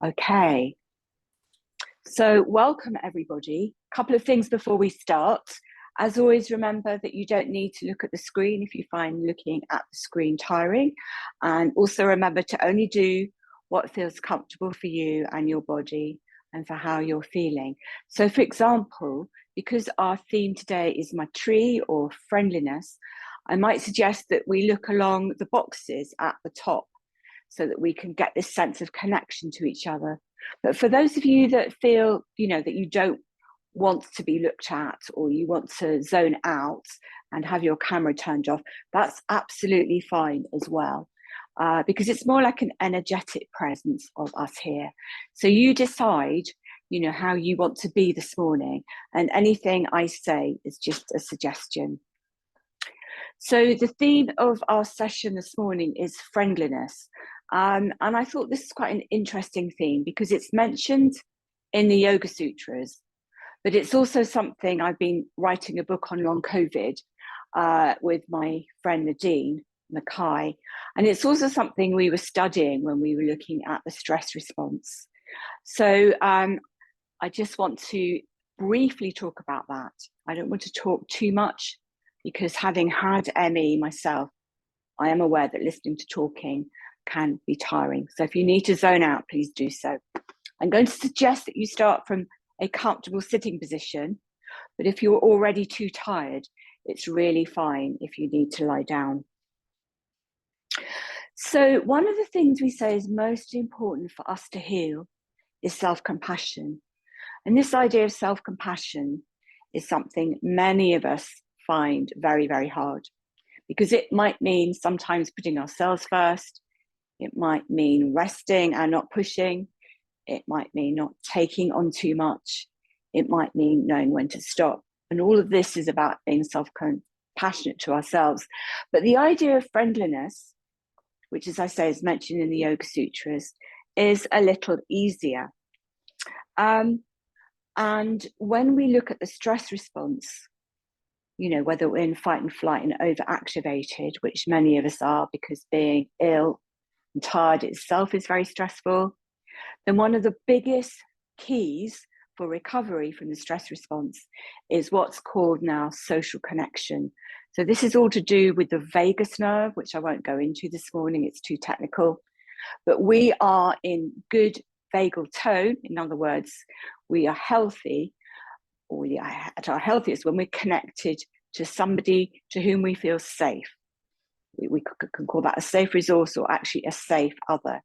Okay, so welcome everybody. A couple of things before we start. As always, remember that you don't need to look at the screen if you find looking at the screen tiring. And also remember to only do what feels comfortable for you and your body and for how you're feeling. So for example, because our theme today is my tree or friendliness, I might suggest that we look along the boxes at the top so that we can get this sense of connection to each other. But for those of you that feel, that you don't want to be looked at, or you want to zone out and have your camera turned off, that's absolutely fine as well, because it's more like an energetic presence of us here. So you decide, how you want to be this morning, and anything I say is just a suggestion. So the theme of our session this morning is friendliness. And I thought this is quite an interesting theme because it's mentioned in the Yoga Sutras, but it's also something I've been writing a book on Long Covid with my friend Nadine Mackay. And it's also something we were studying when we were looking at the stress response. So I just want to briefly talk about that. I don't want to talk too much because having had ME myself, I am aware that listening to talking can be tiring. So if you need to zone out, please do so. I'm going to suggest that you start from a comfortable sitting position, but if you're already too tired, it's really fine if you need to lie down. So one of the things we say is most important for us to heal is self-compassion. And this idea of self-compassion is something many of us find very, very hard, because it might mean sometimes putting ourselves first. It might mean resting and not pushing. It might mean not taking on too much. It might mean knowing when to stop. And all of this is about being self-compassionate to ourselves. But the idea of friendliness, which, as I say, is mentioned in the Yoga Sutras, is a little easier. And when we look at the stress response, whether we're in fight and flight and overactivated, which many of us are because being ill and tired itself is very stressful, then one of the biggest keys for recovery from the stress response is what's called now social connection. So this is all to do with the vagus nerve, which I won't go into this morning, it's too technical. But we are in good vagal tone. In other words, we are healthy, or we are at our healthiest when we're connected to somebody to whom we feel safe. We can call that a safe resource, or actually a safe other.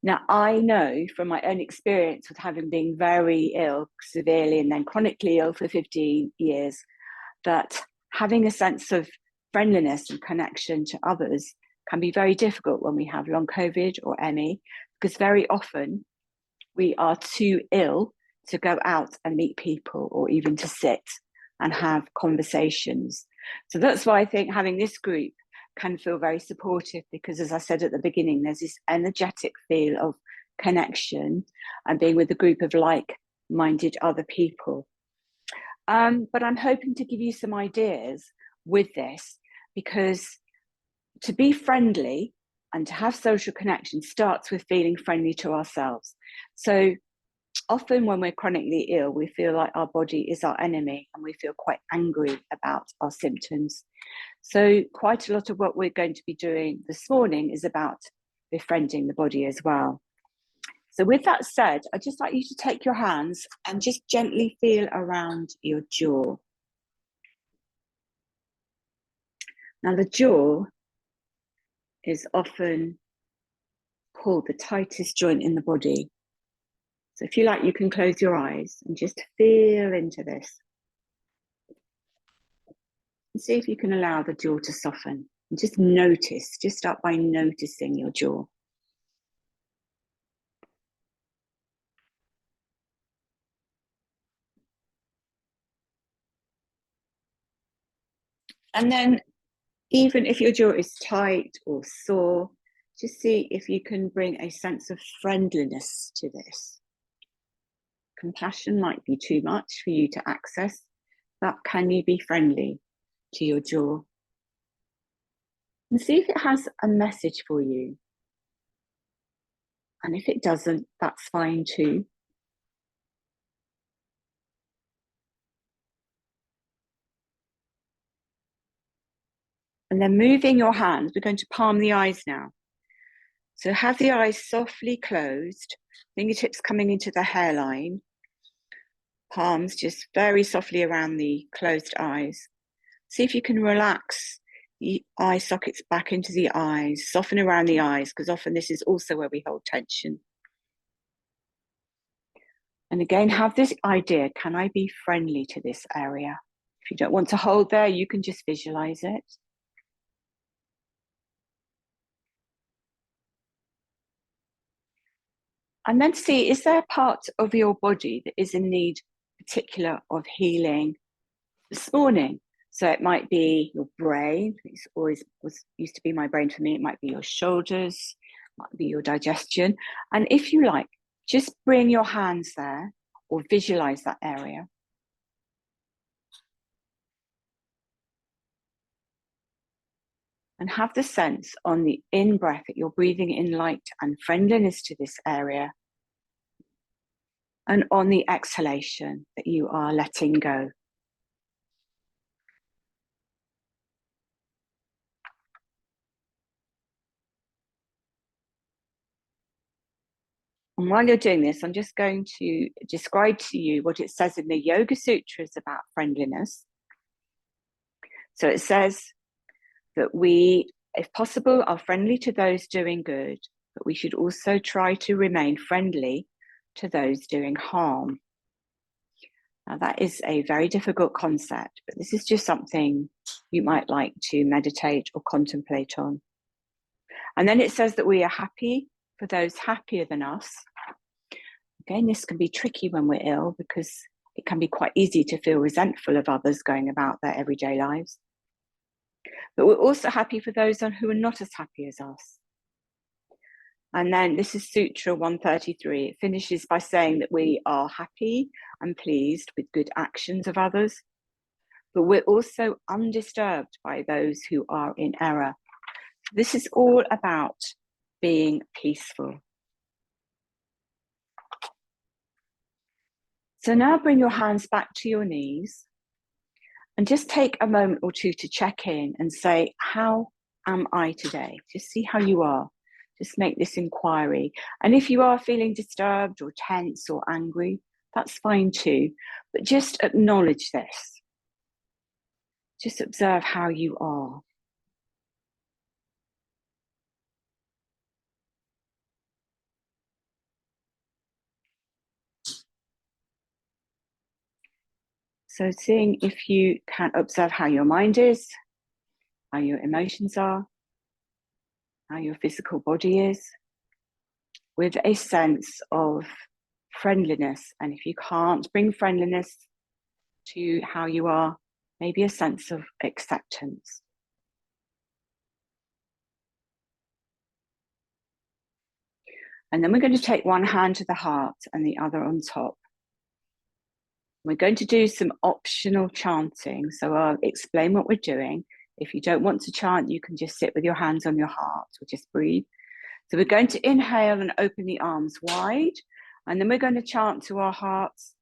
Now, I know from my own experience with having been very ill, severely and then chronically ill for 15 years, that having a sense of friendliness and connection to others can be very difficult when we have long COVID or ME, because very often we are too ill to go out and meet people or even to sit and have conversations. So that's why I think having this group can feel very supportive, because as I said at the beginning, there's this energetic feel of connection and being with a group of like-minded other people. But I'm hoping to give you some ideas with this, because to be friendly and to have social connection starts with feeling friendly to ourselves. So often when we're chronically ill, we feel like our body is our enemy and we feel quite angry about our symptoms. So quite a lot of what we're going to be doing this morning is about befriending the body as well. So with that said, I'd just like you to take your hands and just gently feel around your jaw. Now the jaw is often called the tightest joint in the body. So if you like, you can close your eyes and just feel into this. And see if you can allow the jaw to soften. And just notice, just start by noticing your jaw. And then even if your jaw is tight or sore, just see if you can bring a sense of friendliness to this. Compassion might be too much for you to access, but can you be friendly to your jaw? And see if it has a message for you. And if it doesn't, that's fine too. And then moving your hands, we're going to palm the eyes now. So have the eyes softly closed, fingertips coming into the hairline, palms just very softly around the closed eyes. See if you can relax the eye sockets back into the eyes, soften around the eyes, because often this is also where we hold tension. And again, have this idea, can I be friendly to this area? If you don't want to hold there, you can just visualize it. And then see, is there a part of your body that is in need particular of healing this morning? So it might be your brain. It's always used to be my brain for me. It might be your shoulders, might be your digestion. And if you like, just bring your hands there or visualize that area. And have the sense on the in-breath that you're breathing in light and friendliness to this area. And on the exhalation that you are letting go. And while you're doing this, I'm just going to describe to you what it says in the Yoga Sutras about friendliness. So it says that we, if possible, are friendly to those doing good, but we should also try to remain friendly to those doing harm. Now, that is a very difficult concept, but this is just something you might like to meditate or contemplate on. And then it says that we are happy for those happier than us. Again, this can be tricky when we're ill because it can be quite easy to feel resentful of others going about their everyday lives. But we're also happy for those who are not as happy as us. And then this is Sutra 133. It finishes by saying that we are happy and pleased with good actions of others, but we're also undisturbed by those who are in error. This is all about being peaceful. So now bring your hands back to your knees and just take a moment or two to check in and say, how am I today? Just see how you are. Just make this inquiry. And if you are feeling disturbed or tense or angry, that's fine too. But just acknowledge this. Just observe how you are. So seeing if you can observe how your mind is, how your emotions are, how your physical body is, with a sense of friendliness. And if you can't bring friendliness to how you are, maybe a sense of acceptance. And then we're going to take one hand to the heart and the other on top. We're going to do some optional chanting. So I'll explain what we're doing. If you don't want to chant, you can just sit with your hands on your heart or just breathe. So we're going to inhale and open the arms wide. And then we're going to chant to our hearts.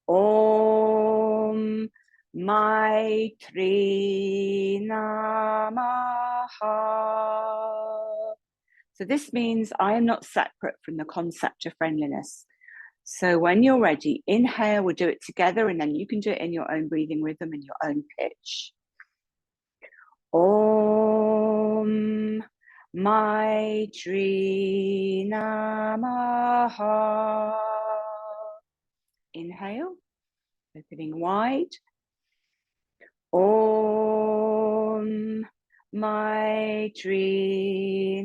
Om Maitri Namaha. So this means I am not separate from the concept of friendliness. So when you're ready, inhale, we'll do it together, and then you can do it in your own breathing rhythm and your own pitch. Om Maitri Namaha. Inhale, opening wide. Om Maitri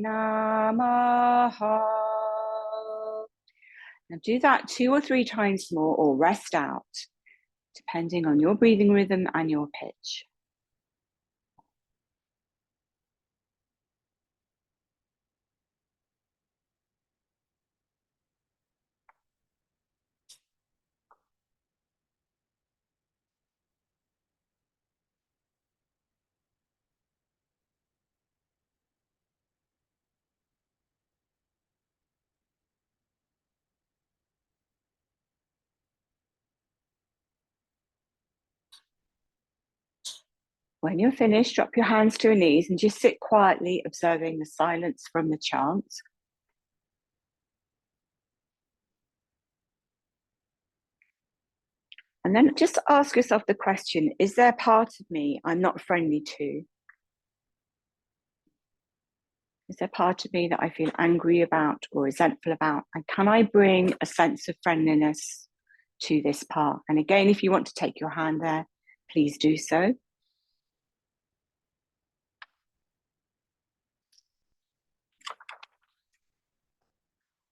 Namaha. Now do that 2 or 3 times more or rest out, depending on your breathing rhythm and your pitch. When you're finished, drop your hands to your knees and just sit quietly, observing the silence from the chant. And then just ask yourself the question, is there a part of me I'm not friendly to? Is there a part of me that I feel angry about or resentful about? And can I bring a sense of friendliness to this part? And again, if you want to take your hand there, please do so.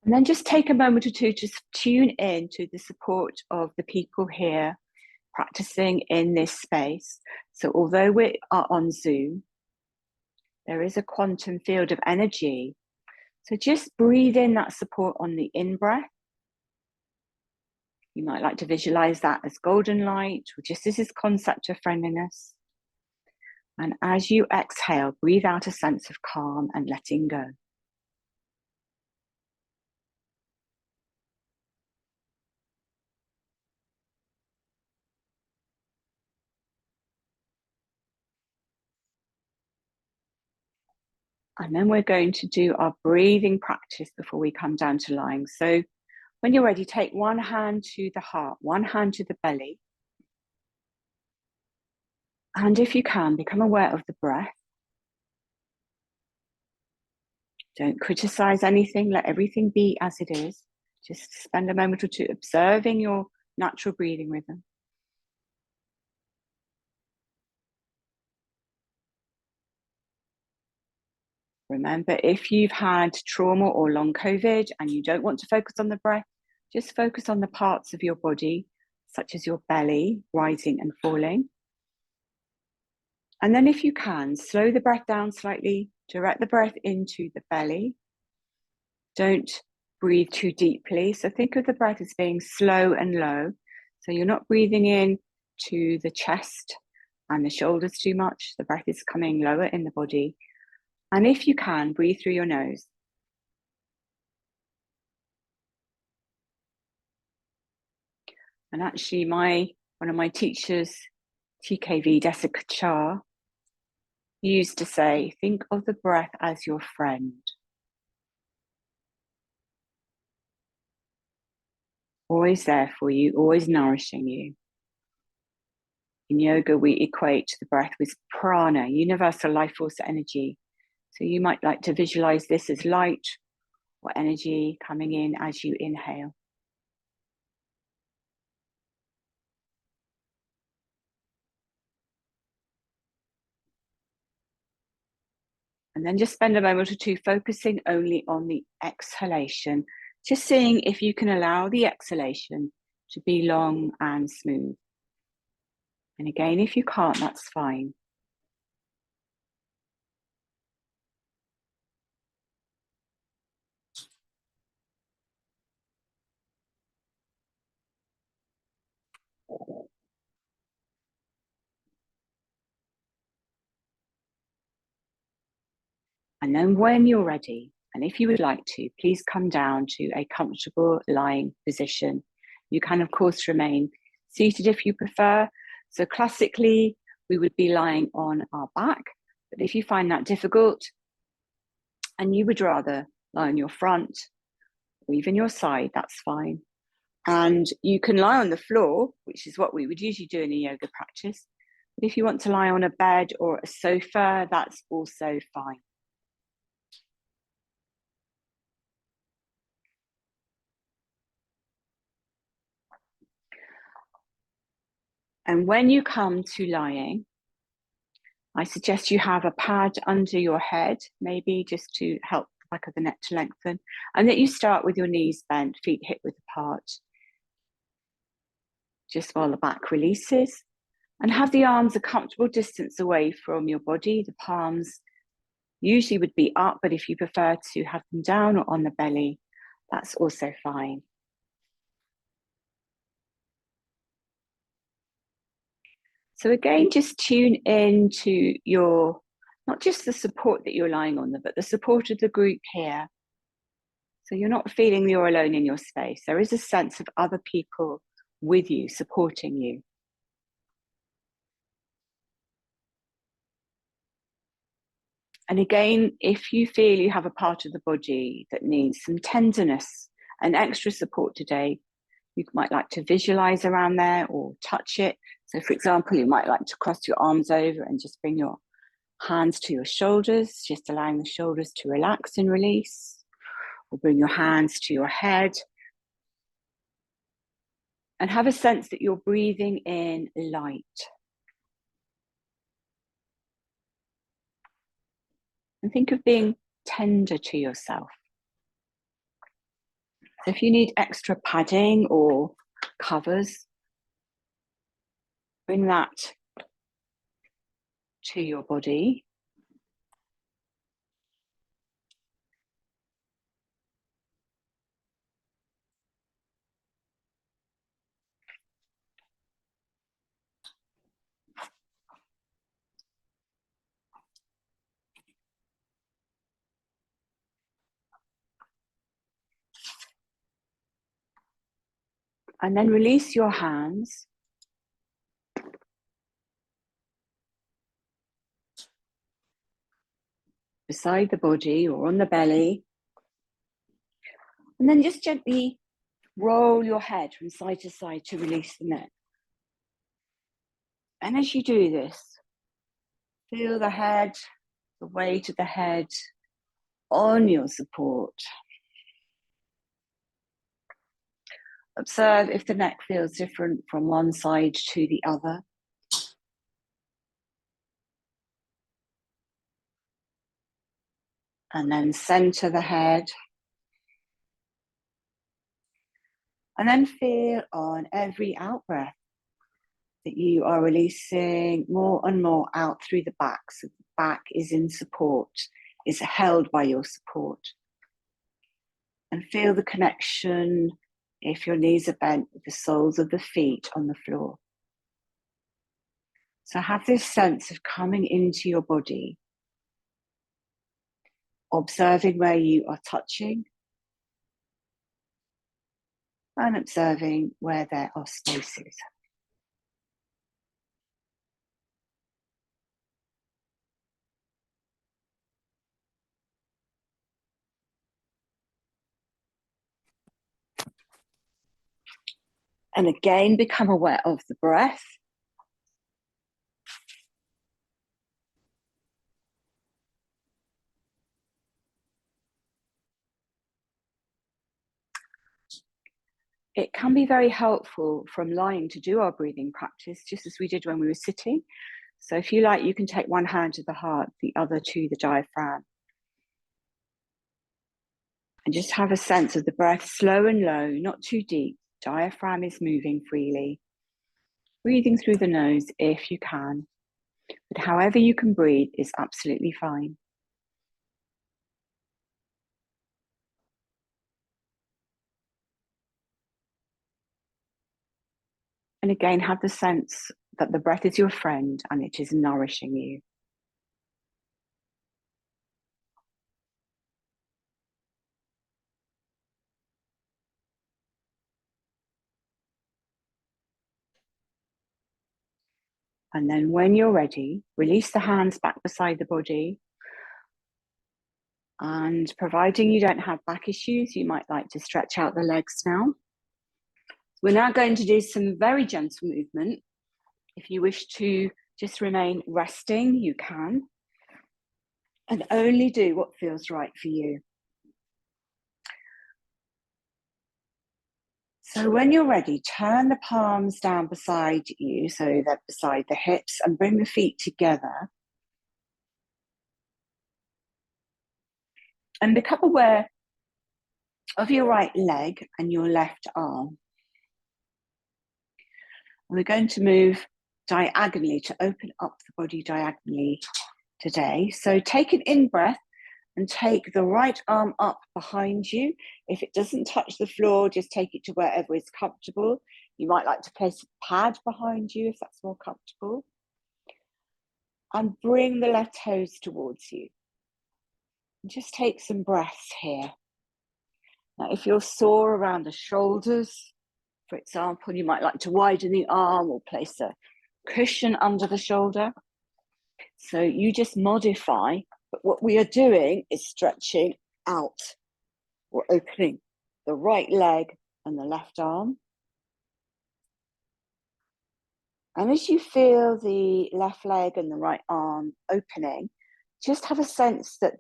And then just take a moment or two to tune in to the support of the people here practicing in this space. So although we are on Zoom, there is a quantum field of energy. So just breathe in that support on the in-breath. You might like to visualize that as golden light, or just as this concept of friendliness. And as you exhale, breathe out a sense of calm and letting go. And then we're going to do our breathing practice before we come down to lying. So when you're ready, take one hand to the heart, one hand to the belly. And if you can, become aware of the breath. Don't criticize anything, let everything be as it is. Just spend a moment or two observing your natural breathing rhythm. Remember, if you've had trauma or long COVID and you don't want to focus on the breath, just focus on the parts of your body, such as your belly, rising and falling. And then if you can, slow the breath down slightly, direct the breath into the belly. Don't breathe too deeply. So think of the breath as being slow and low. So you're not breathing in to the chest and the shoulders too much. The breath is coming lower in the body. And if you can, breathe through your nose. And actually, one of my teachers, TKV Jessica Char, used to say, think of the breath as your friend. Always there for you, always nourishing you. In yoga, we equate the breath with prana, universal life force energy. So you might like to visualize this as light or energy coming in as you inhale. And then just spend a moment or two focusing only on the exhalation, just seeing if you can allow the exhalation to be long and smooth. And again, if you can't, that's fine. And then when you're ready, and if you would like to, please come down to a comfortable lying position. You can, of course, remain seated if you prefer. So classically, we would be lying on our back. But if you find that difficult and you would rather lie on your front or even your side, that's fine. And you can lie on the floor, which is what we would usually do in a yoga practice. But if you want to lie on a bed or a sofa, that's also fine. And when you come to lying, I suggest you have a pad under your head, maybe just to help the back of the neck to lengthen, and that you start with your knees bent, feet hip width apart, just while the back releases, and have the arms a comfortable distance away from your body. The palms usually would be up, but if you prefer to have them down or on the belly, that's also fine. So again, just tune in to your, not just the support that you're lying on, but the support of the group here. So you're not feeling you're alone in your space. There is a sense of other people with you, supporting you. And again, if you feel you have a part of the body that needs some tenderness and extra support today, you might like to visualize around there or touch it. So for example, you might like to cross your arms over and just bring your hands to your shoulders, just allowing the shoulders to relax and release, or bring your hands to your head. And have a sense that you're breathing in light. And think of being tender to yourself. So if you need extra padding or covers, bring that to your body. And then release your hands. Beside the body or on the belly. And then just gently roll your head from side to side to release the neck. And as you do this, feel the head, the weight of the head on your support. Observe if the neck feels different from one side to the other. And then center the head. And then feel on every out breath that you are releasing more and more out through the back. So the back is in support, is held by your support. And feel the connection, if your knees are bent, with the soles of the feet on the floor. So have this sense of coming into your body, observing where you are touching, and observing where there are spaces. And again, become aware of the breath. It can be very helpful from lying to do our breathing practice, just as we did when we were sitting. So if you like, you can take one hand to the heart, the other to the diaphragm. And just have a sense of the breath, slow and low, not too deep. Diaphragm is moving freely. Breathing through the nose if you can. But however you can breathe is absolutely fine. And again, have the sense that the breath is your friend and it is nourishing you. And then when you're ready, release the hands back beside the body. And providing you don't have back issues, you might like to stretch out the legs now. We're now going to do some very gentle movement. If you wish to just remain resting, you can. And only do what feels right for you. So when you're ready, turn the palms down beside you, so they're beside the hips, and bring the feet together. And become aware of your right leg and your left arm. We're going to move diagonally to open up the body diagonally today. So take an in-breath and take the right arm up behind you. If it doesn't touch the floor, just take it to wherever is comfortable. You might like to place a pad behind you if that's more comfortable. And bring the left toes towards you. And just take some breaths here. Now, if you're sore around the shoulders, for example, you might like to widen the arm or place a cushion under the shoulder. So you just modify But what we are doing is stretching out or opening the right leg and the left arm. And as you feel the left leg and the right arm opening, just have a sense that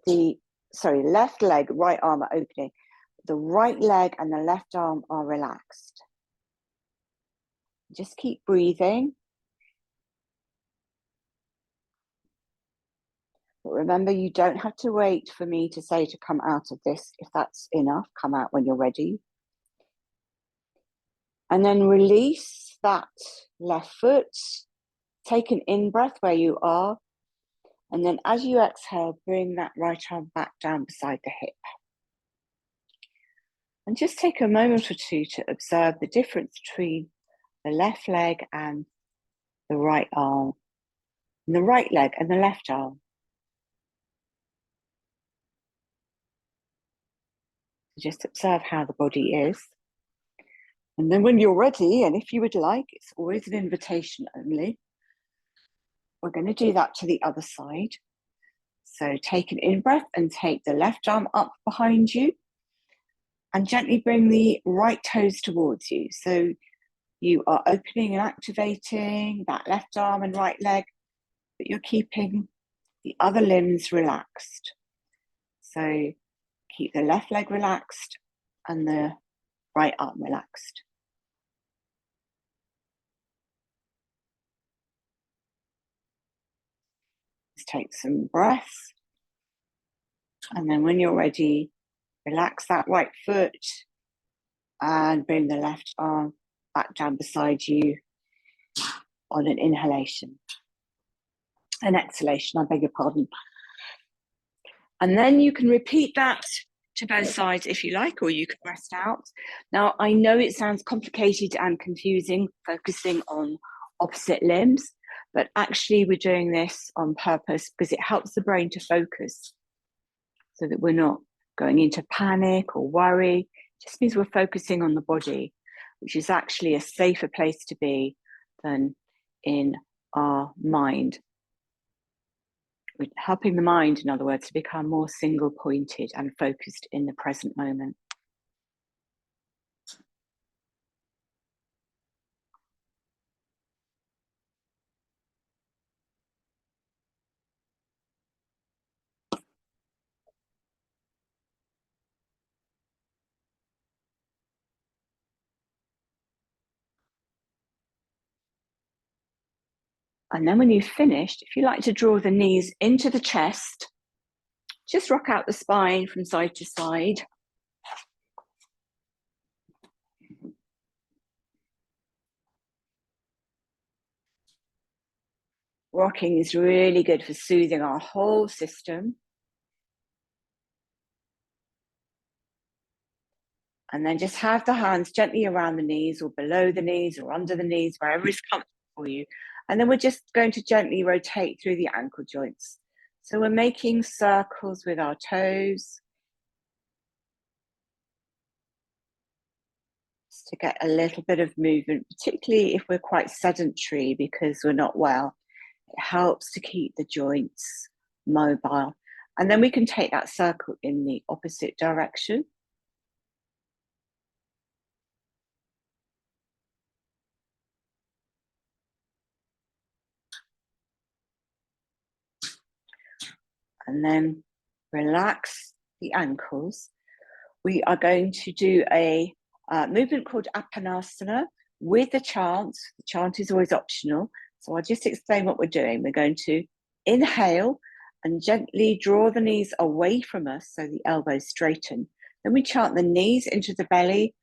left leg, right arm are opening. The right leg and the left arm are relaxed. Just keep breathing. But remember, you don't have to wait for me to say to come out of this. If that's enough, come out when you're ready. And then release that left foot. Take an in-breath where you are. And then as you exhale, bring that right arm back down beside the hip. And just take a moment or two to observe the difference between the left leg and the right arm, and the right leg and the left arm. Just observe how the body is. And then when you're ready, and if you would like, it's always an invitation only. We're going to do that to the other side. So take an in-breath and take the left arm up behind you and gently bring the right toes towards you. So you are opening and activating that left arm and right leg, but you're keeping the other limbs relaxed. So keep the left leg relaxed and the right arm relaxed. Just take some breaths. And then when you're ready, relax that right foot and bring the left arm back down beside you on an inhalation. An exhalation, I beg your pardon. And then you can repeat that to both sides if you like, or you can rest out. Now, I know it sounds complicated and confusing, focusing on opposite limbs, but actually we're doing this on purpose because it helps the brain to focus so that we're not going into panic or worry. It just means we're focusing on the body, which is actually a safer place to be than in our mind. We're helping the mind, in other words, to become more single-pointed and focused in the present moment. And then when you've finished, if you like to draw the knees into the chest, just rock out the spine from side to side. Rocking is really good for soothing our whole system. And then just have the hands gently around the knees or below the knees or under the knees, wherever is comfortable for you. And then we're just going to gently rotate through the ankle joints. So we're making circles with our toes, just to get a little bit of movement, particularly if we're quite sedentary because we're not well. It helps to keep the joints mobile. And then we can take that circle in the opposite direction. And then relax the ankles. We are going to do a movement called Apanasana with the chant. The chant is always optional. So I'll just explain what we're doing. We're going to inhale and gently draw the knees away from us so the elbows straighten. Then we chant the knees into the belly.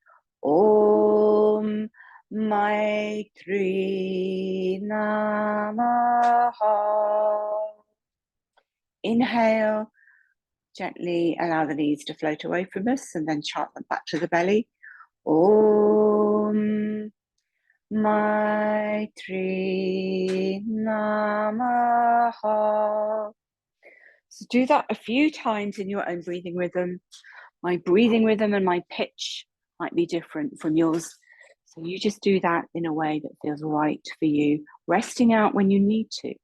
Om Maitri Namaha. Inhale, gently allow the knees to float away from us and then chant them back to the belly. Om Maitri Namaha. So do that a few times in your own breathing rhythm. My breathing rhythm and my pitch might be different from yours. So you just do that in a way that feels right for you, resting out when you need to.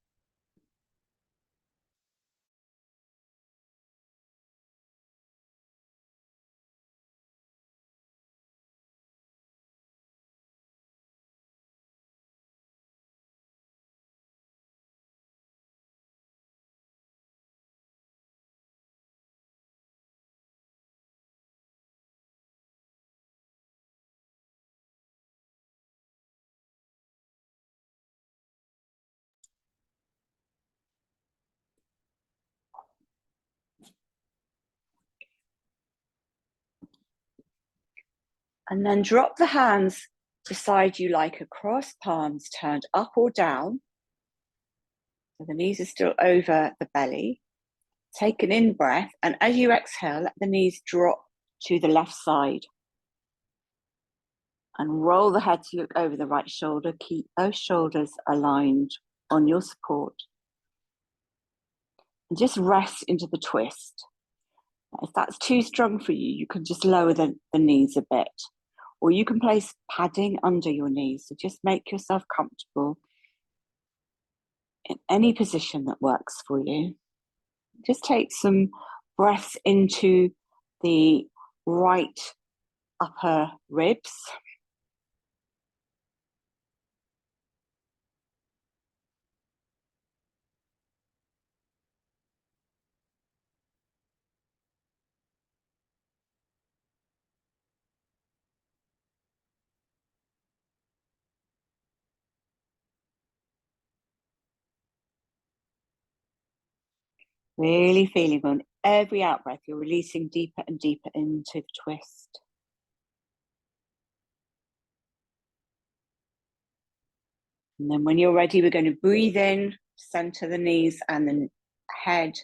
And then drop the hands beside you like a cross, palms turned up or down. So the knees are still over the belly. Take an in-breath, and as you exhale, let the knees drop to the left side. And roll the head to look over the right shoulder. Keep those shoulders aligned on your support. And just rest into the twist. If that's too strong for you, you can just lower the knees a bit. Or you can place padding under your knees. So just make yourself comfortable in any position that works for you. Just take some breaths into the right upper ribs. Really feeling on every out breath, you're releasing deeper and deeper into the twist. And then when you're ready, we're going to breathe in, center the knees and the head.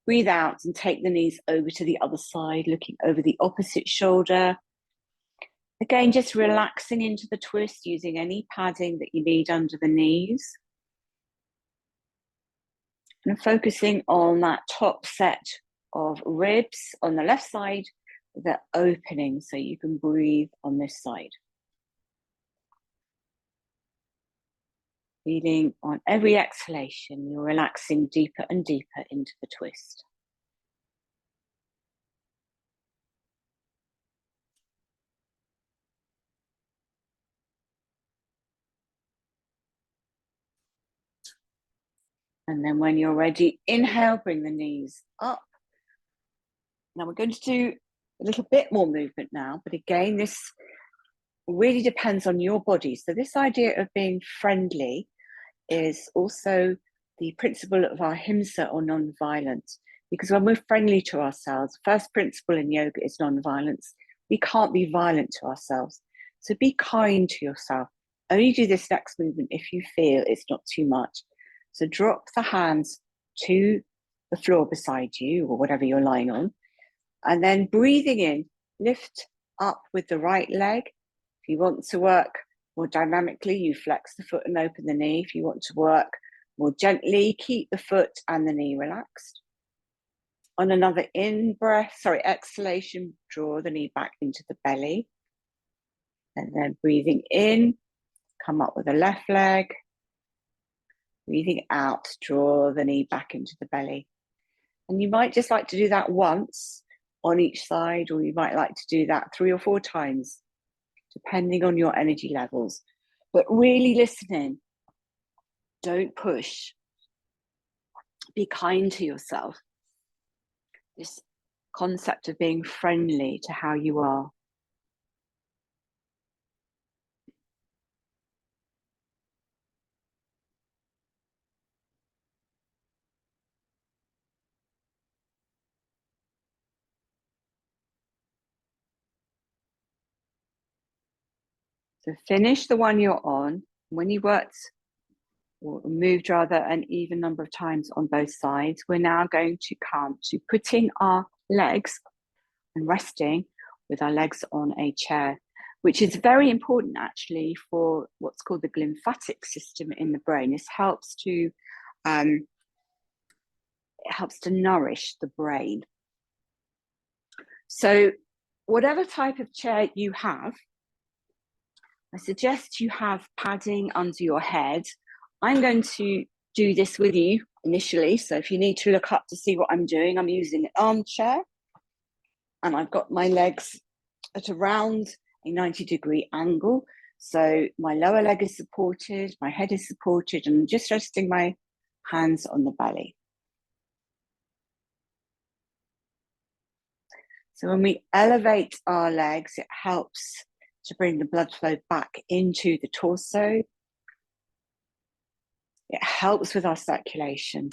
Breathe out and take the knees over to the other side, looking over the opposite shoulder. Again, just relaxing into the twist, using any padding that you need under the knees. And focusing on that top set of ribs on the left side, the opening, so you can breathe on this side. Feeling on every exhalation, you're relaxing deeper and deeper into the twist. And then when you're ready, inhale, bring the knees up. Now we're going to do a little bit more movement now, but again, this really depends on your body. So this idea of being friendly is also the principle of our ahimsa, or non-violence, because when we're friendly to ourselves, first principle in yoga is non-violence. We can't be violent to ourselves. So be kind to yourself. Only do this next movement if you feel it's not too much. So drop the hands to the floor beside you, or whatever you're lying on, and then breathing in, lift up with the right leg. If you want to work more dynamically, you flex the foot and open the knee. If you want to work more gently, keep the foot and the knee relaxed. On another exhalation, draw the knee back into the belly. And then breathing in, come up with the left leg. Breathing out, draw the knee back into the belly. And you might just like to do that once on each side, or you might like to do that 3 or 4 times, depending on your energy levels. But really listening. Don't push. Be kind to yourself. This concept of being friendly to how you are. So finish the one you're on. When you worked or moved rather an even number of times on both sides, we're now going to come to putting our legs and resting with our legs on a chair, which is very important actually for what's called the glymphatic system in the brain. This helps to nourish the brain. So whatever type of chair you have, I suggest you have padding under your head. I'm going to do this with you initially. So if you need to look up to see what I'm doing, I'm using an armchair. And I've got my legs at around a 90-degree angle. So my lower leg is supported, my head is supported, and I'm just resting my hands on the belly. So when we elevate our legs, it helps to bring the blood flow back into the torso. It helps with our circulation.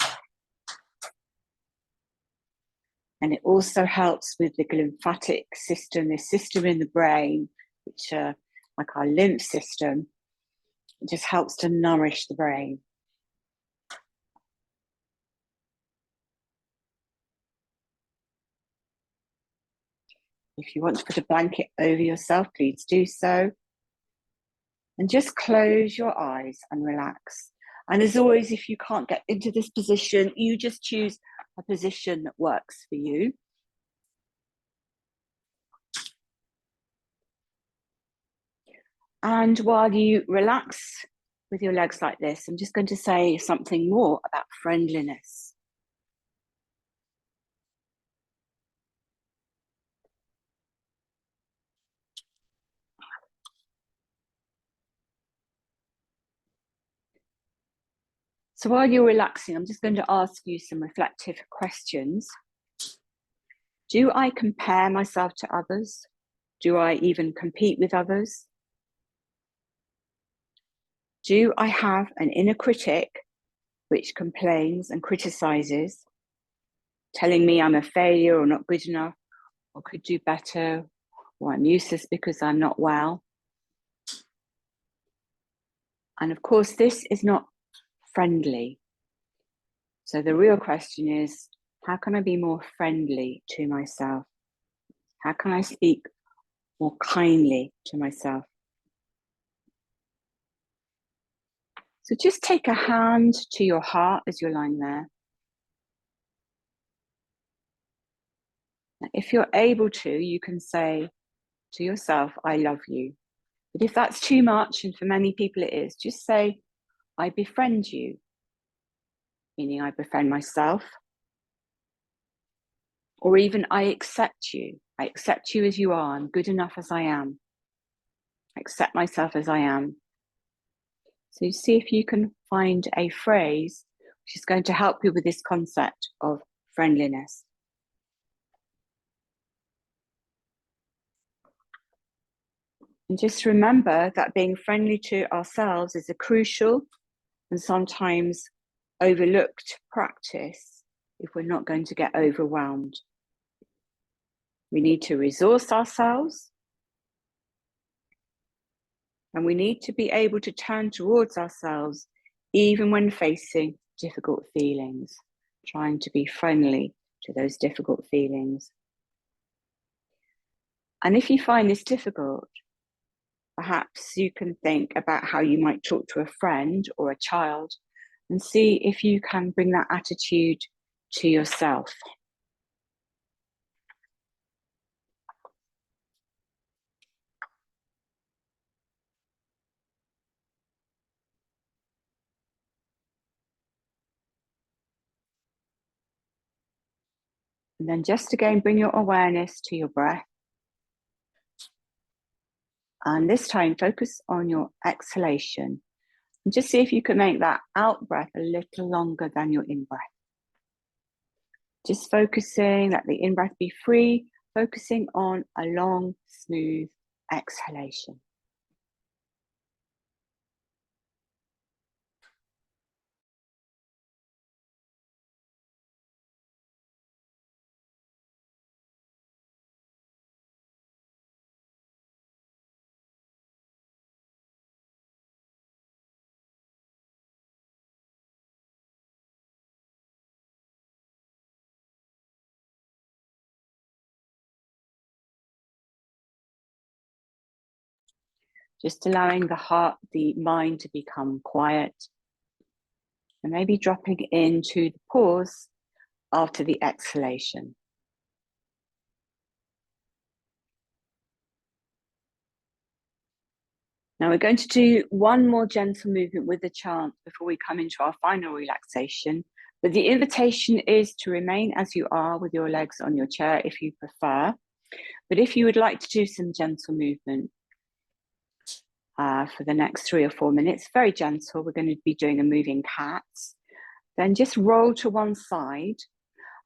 And it also helps with the lymphatic system, this system in the brain, which like our lymph system. It just helps to nourish the brain. If you want to put a blanket over yourself, please do so. And just close your eyes and relax. And as always, if you can't get into this position, you just choose a position that works for you. And while you relax with your legs like this, I'm just going to say something more about friendliness. So while you're relaxing, I'm just going to ask you some reflective questions. Do I compare myself to others? Do I even compete with others? Do I have an inner critic which complains and criticizes, telling me I'm a failure or not good enough, or could do better, or I'm useless because I'm not well? And of course, this is not friendly. So the real question is, how can I be more friendly to myself? How can I speak more kindly to myself? So just take a hand to your heart as you're lying there. If you're able to, you can say to yourself, I love you. But if that's too much, and for many people it is, just say, I befriend you, meaning I befriend myself. Or even, I accept you. I accept you as you are. I'm good enough as I am. I accept myself as I am. So see if you can find a phrase which is going to help you with this concept of friendliness. And just remember that being friendly to ourselves is a crucial and sometimes overlooked practice if we're not going to get overwhelmed. We need to resource ourselves, and we need to be able to turn towards ourselves even when facing difficult feelings, trying to be friendly to those difficult feelings. And if you find this difficult, perhaps you can think about how you might talk to a friend or a child and see if you can bring that attitude to yourself. And then just again, bring your awareness to your breath. And this time, focus on your exhalation. And just see if you can make that out breath a little longer than your in breath. Just focusing, let the in breath be free, focusing on a long, smooth exhalation. Just allowing the mind to become quiet, and maybe dropping into the pause after the exhalation. Now we're going to do one more gentle movement with the chant before we come into our final relaxation. But the invitation is to remain as you are with your legs on your chair if you prefer. But if you would like to do some gentle movement for the next 3 or 4 minutes, very gentle, we're going to be doing a moving cat. Then just roll to one side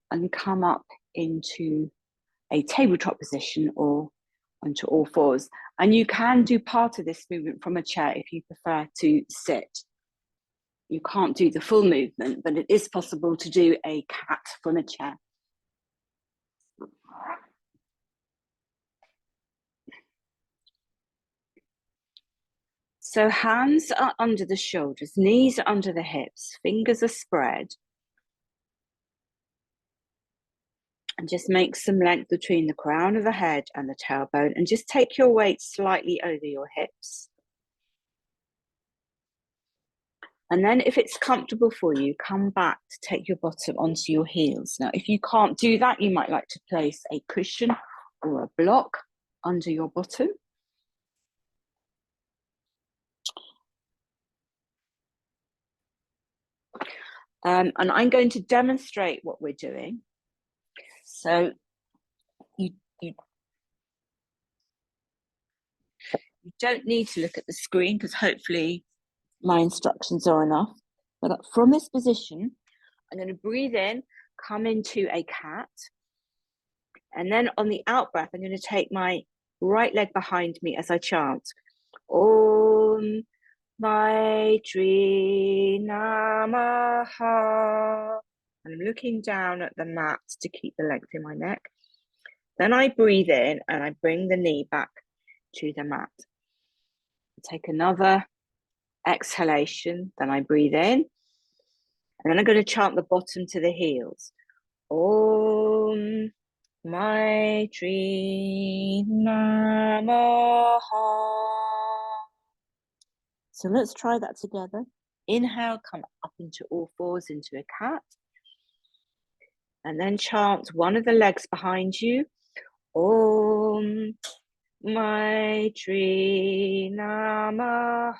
and come up into a tabletop position or onto all fours. And you can do part of this movement from a chair if you prefer to sit. You can't do the full movement, but it is possible to do a cat from a chair. So hands are under the shoulders, knees are under the hips, fingers are spread. And just make some length between the crown of the head and the tailbone, and just take your weight slightly over your hips. And then if it's comfortable for you, come back to take your bottom onto your heels. Now, if you can't do that, you might like to place a cushion or a block under your bottom. And I'm going to demonstrate what we're doing. So you don't need to look at the screen, because hopefully my instructions are enough. But from this position, I'm going to breathe in, come into a cat. And then on the out breath, I'm going to take my right leg behind me as I chant Om Maitri Namaha. And I'm looking down at the mat to keep the length in my neck. Then I breathe in and I bring the knee back to the mat. Take another exhalation. Then I breathe in. And then I'm going to chant the bottom to the heels. Om Maitri Namaha. So let's try that together. Inhale, come up into all fours into a cat. And then chant one of the legs behind you. Om Maitri Namaha.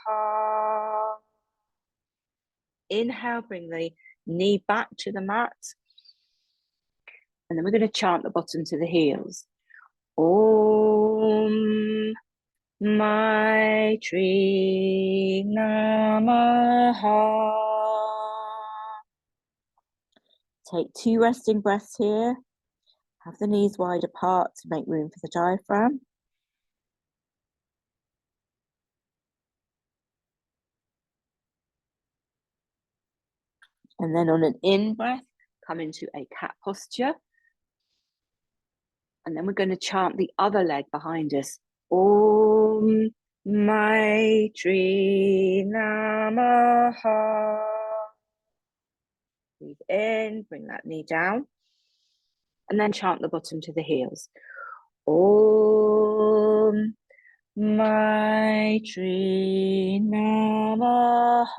Inhale, bring the knee back to the mat. And then we're going to chant the bottom to the heels. Om Maitri Namaha. Take 2 resting breaths here. Have the knees wide apart to make room for the diaphragm. And then on an in breath, come into a cat posture. And then we're going to chant the other leg behind us. Om Maitri Namaha. Breathe in, bring that knee down. And then chant the bottom to the heels. Om Maitri Namaha.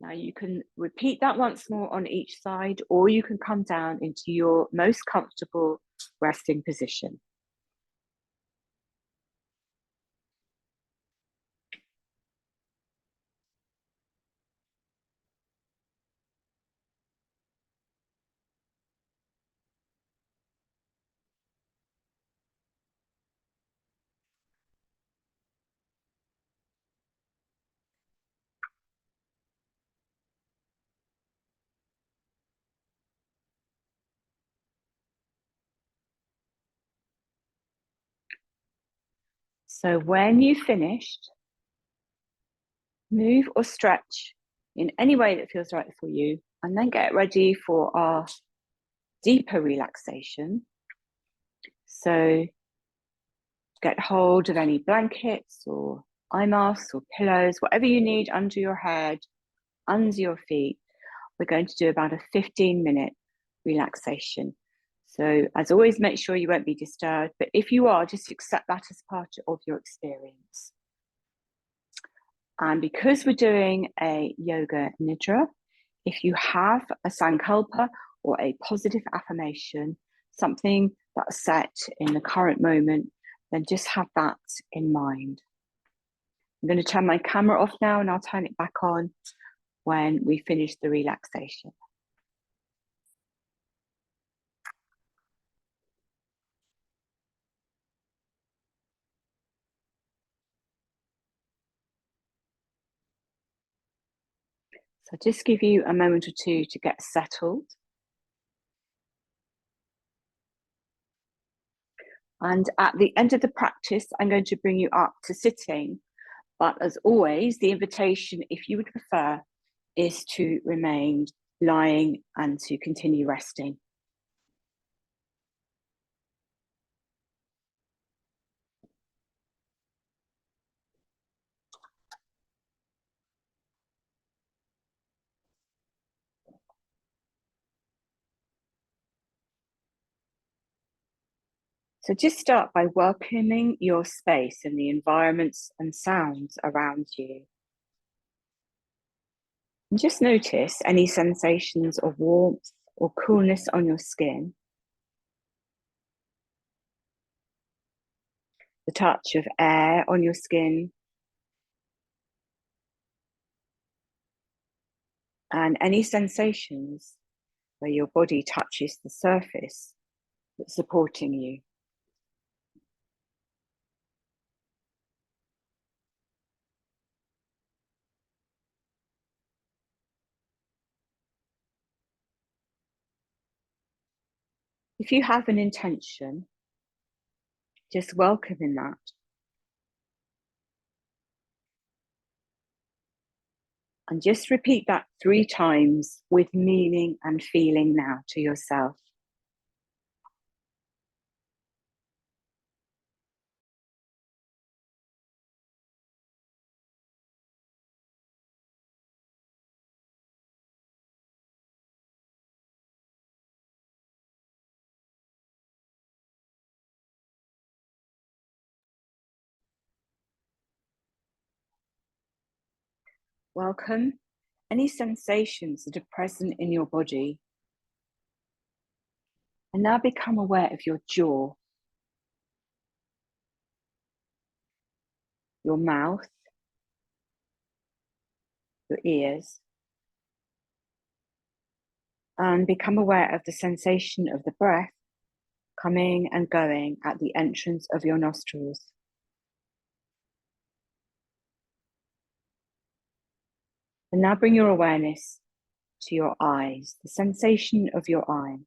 Now you can repeat that once more on each side, or you can come down into your most comfortable resting position. So when you've finished, move or stretch in any way that feels right for you, and then get ready for our deeper relaxation. So get hold of any blankets or eye masks or pillows, whatever you need under your head, under your feet. We're going to do about a 15-minute relaxation. So as always, make sure you won't be disturbed, but if you are, just accept that as part of your experience. And because we're doing a yoga nidra, if you have a sankalpa or a positive affirmation, something that's set in the current moment, then just have that in mind. I'm going to turn my camera off now and I'll turn it back on when we finish the relaxation. So just give you a moment or two to get settled. And at the end of the practice, I'm going to bring you up to sitting. But as always, the invitation, if you would prefer, is to remain lying and to continue resting. So just start by welcoming your space and the environments and sounds around you. And just notice any sensations of warmth or coolness on your skin, the touch of air on your skin, and any sensations where your body touches the surface that's supporting you. If you have an intention, just welcoming that. And just repeat that 3 times with meaning and feeling now to yourself. Welcome any sensations that are present in your body. And now become aware of your jaw, your mouth, your ears, and become aware of the sensation of the breath coming and going at the entrance of your nostrils. And now bring your awareness to your eyes, the sensation of your eyes.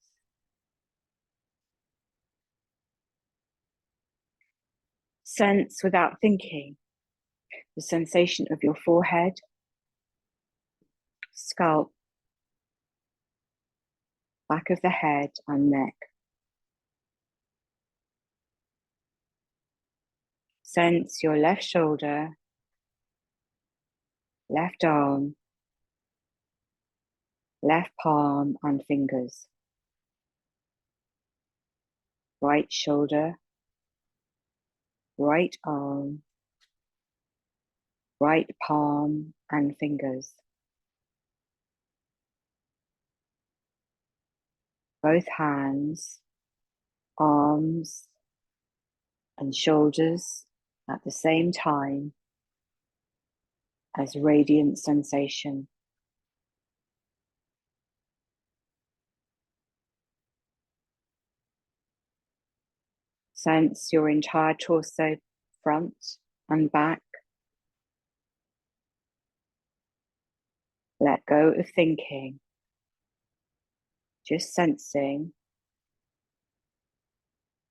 Sense without thinking the sensation of your forehead, scalp, back of the head and neck. Sense your left shoulder, left arm, left palm and fingers. Right shoulder, right arm, right palm and fingers. Both hands, arms and shoulders at the same time as radiant sensation. Sense your entire torso, front and back. Let go of thinking. Just sensing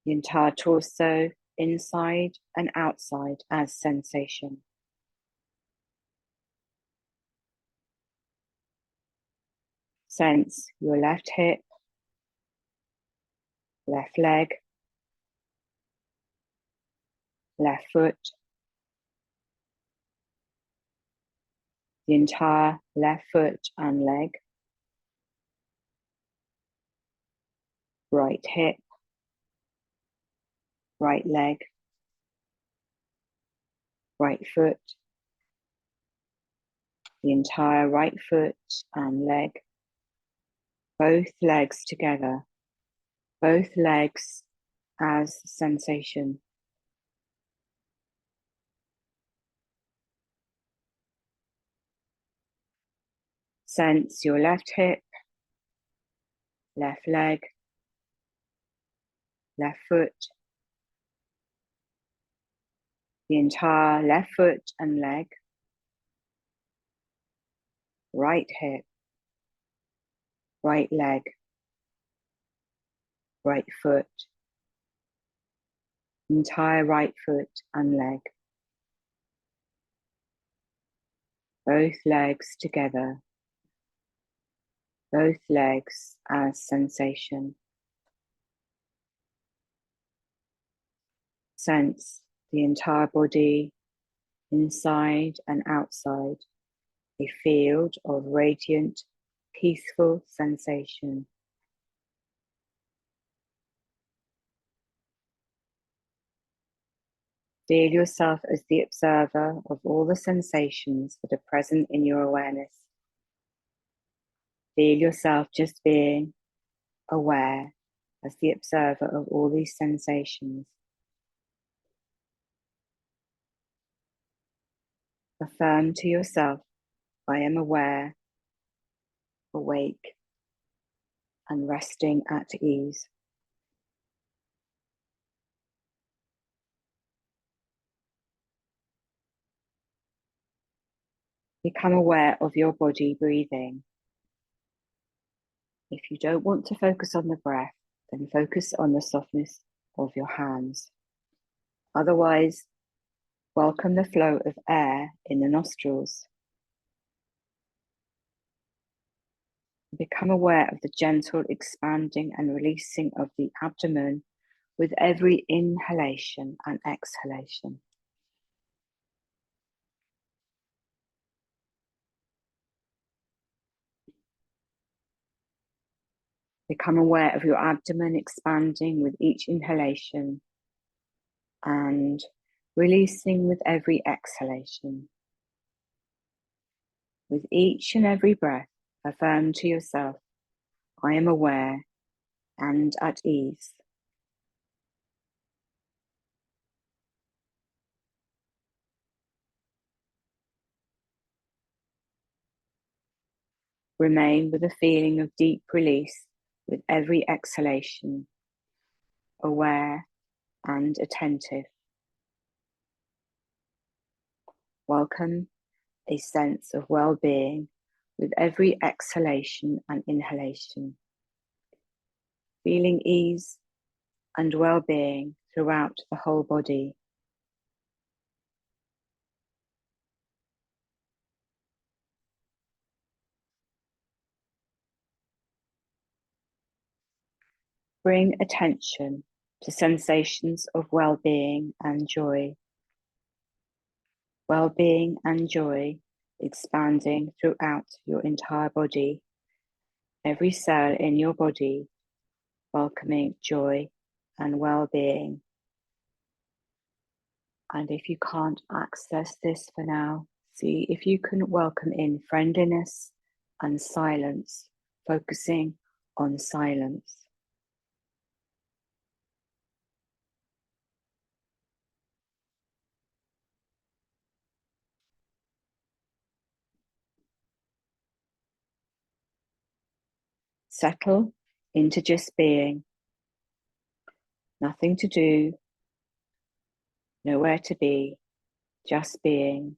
the entire torso, inside and outside as sensation. Sense your left hip, left leg, left foot, the entire left foot and leg, right hip, right leg, right foot, the entire right foot and leg, both legs together, both legs as sensation. Sense your left hip, left leg, left foot, the entire left foot and leg, right hip, right leg, right foot, entire right foot and leg, both legs together, both legs as sensation. Sense the entire body, inside and outside, a field of radiant, peaceful sensation. Feel yourself as the observer of all the sensations that are present in your awareness. Feel yourself just being aware as the observer of all these sensations. Affirm to yourself, I am aware, awake, and resting at ease. Become aware of your body breathing. If you don't want to focus on the breath, then focus on the softness of your hands. Otherwise, welcome the flow of air in the nostrils. Become aware of the gentle expanding and releasing of the abdomen with every inhalation and exhalation. Become aware of your abdomen expanding with each inhalation and releasing with every exhalation. With each and every breath, affirm to yourself, I am aware and at ease. Remain with a feeling of deep release with every exhalation, aware and attentive. Welcome a sense of well-being with every exhalation and inhalation, feeling ease and well-being throughout the whole body. Bring attention to sensations of well-being and joy. Well-being and joy expanding throughout your entire body, every cell in your body welcoming joy and well-being. And if you can't access this for now, see if you can welcome in friendliness and silence, focusing on silence. Settle into just being. Nothing to do, nowhere to be, just being.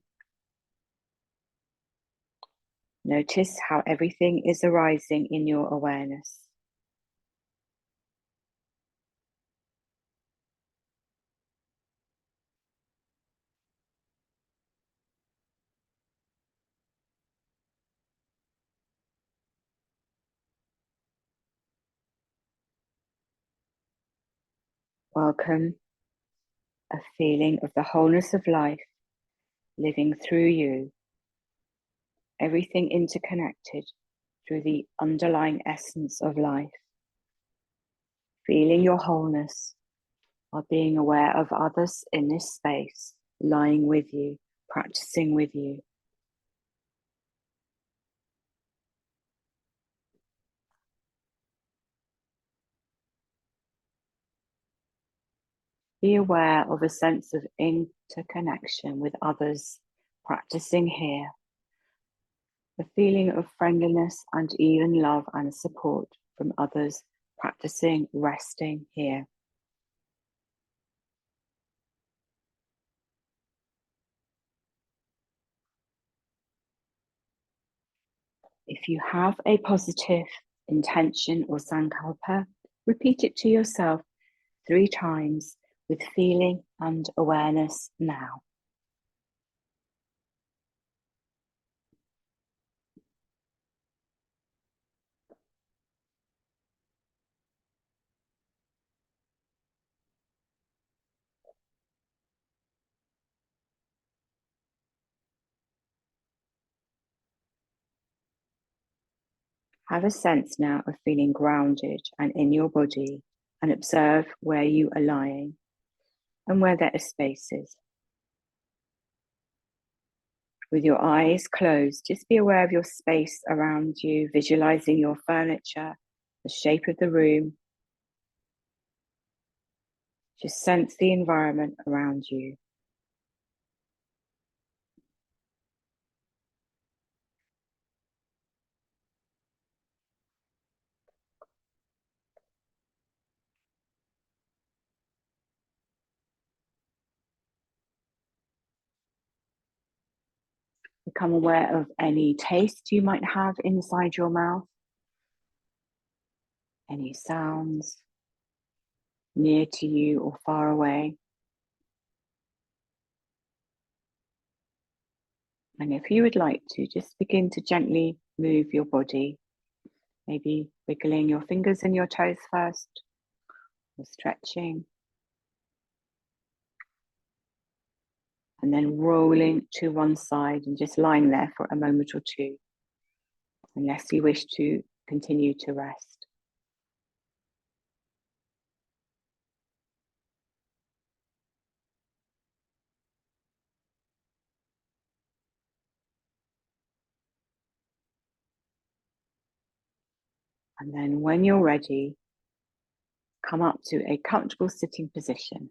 Notice how everything is arising in your awareness. Welcome a feeling of the wholeness of life living through you, everything interconnected through the underlying essence of life. Feeling your wholeness while being aware of others in this space, lying with you, practicing with you. Be aware of a sense of interconnection with others practicing here, a feeling of friendliness and even love and support from others practicing resting here. If you have a positive intention or sankalpa, repeat it to yourself 3 times with feeling and awareness now. Have a sense now of feeling grounded and in your body, and observe where you are lying. and where there are spaces. With your eyes closed, just be aware of your space around you, visualizing your furniture, the shape of the room. Just sense the environment around you. Become aware of any taste you might have inside your mouth, any sounds near to you or far away. And if you would like to, just begin to gently move your body, maybe wiggling your fingers and your toes first, or stretching. And then rolling to one side and just lying there for a moment or two, unless you wish to continue to rest. And then when you're ready, come up to a comfortable sitting position.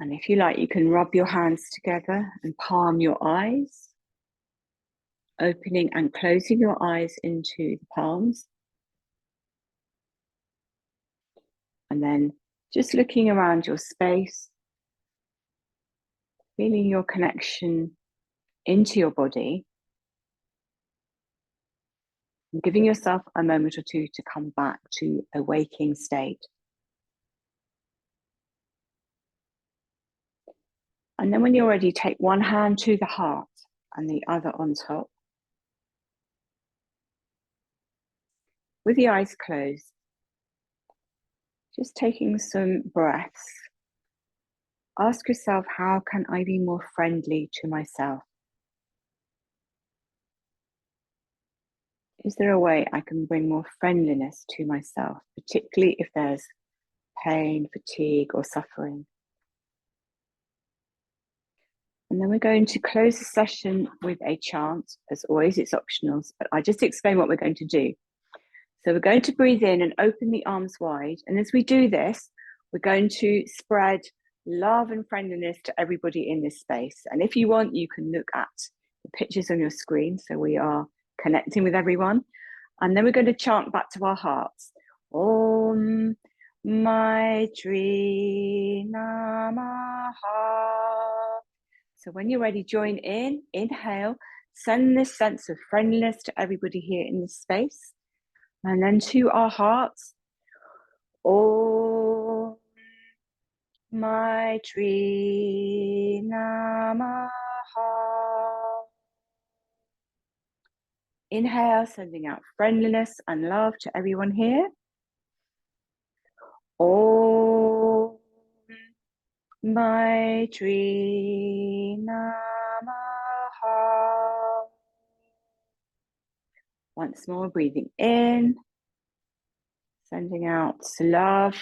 And if you like, you can rub your hands together and palm your eyes, opening and closing your eyes into the palms. And then just looking around your space, feeling your connection into your body, and giving yourself a moment or two to come back to a waking state. And then when you're ready, take one hand to the heart and the other on top. With the eyes closed, just taking some breaths. Ask yourself, how can I be more friendly to myself? Is there a way I can bring more friendliness to myself, particularly if there's pain, fatigue, or suffering? And then we're going to close the session with a chant. As always, it's optional, but I just explain what we're going to do. So we're going to breathe in and open the arms wide. And as we do this, we're going to spread love and friendliness to everybody in this space. And if you want, you can look at the pictures on your screen. So we are connecting with everyone. And then we're going to chant back to our hearts. Om Maitri Namaha. So when you're ready, join in, inhale, send this sense of friendliness to everybody here in this space. And then to our hearts, Om Maitri Namaha. Inhale, sending out friendliness and love to everyone here. Om Maitri Namaha. Once more, breathing in, sending out love,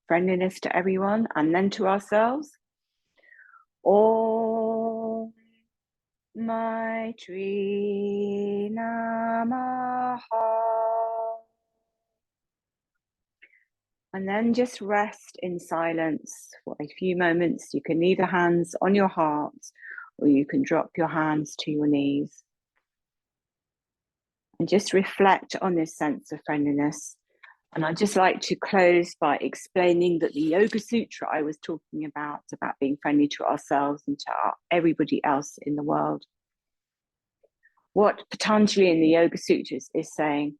friendliness to everyone, and then to ourselves. Om Maitri Namaha. And then just rest in silence for a few moments. You can leave the hands on your heart, or you can drop your hands to your knees. And just reflect on this sense of friendliness. And I'd just like to close by explaining that the Yoga Sutra I was talking about being friendly to ourselves and to everybody else in the world. What Patanjali in the Yoga Sutras is saying,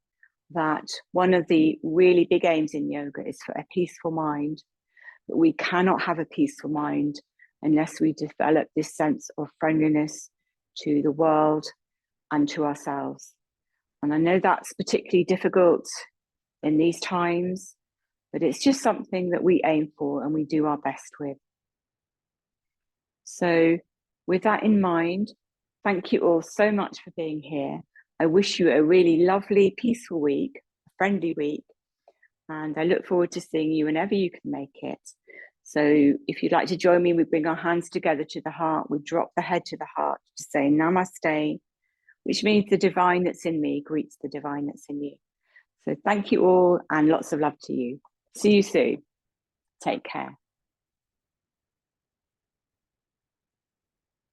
that one of the really big aims in yoga is for a peaceful mind, but we cannot have a peaceful mind unless we develop this sense of friendliness to the world and to ourselves. And I know that's particularly difficult in these times, but it's just something that we aim for and we do our best with. So with that in mind, Thank you all so much for being here. I wish you a really lovely, peaceful week, a friendly week, and I look forward to seeing you whenever you can make it. So if you'd like to join me, we bring our hands together to the heart, we drop the head to the heart to say namaste, which means the divine that's in me greets the divine that's in you. So thank you all and lots of love to you. See you soon. Take care.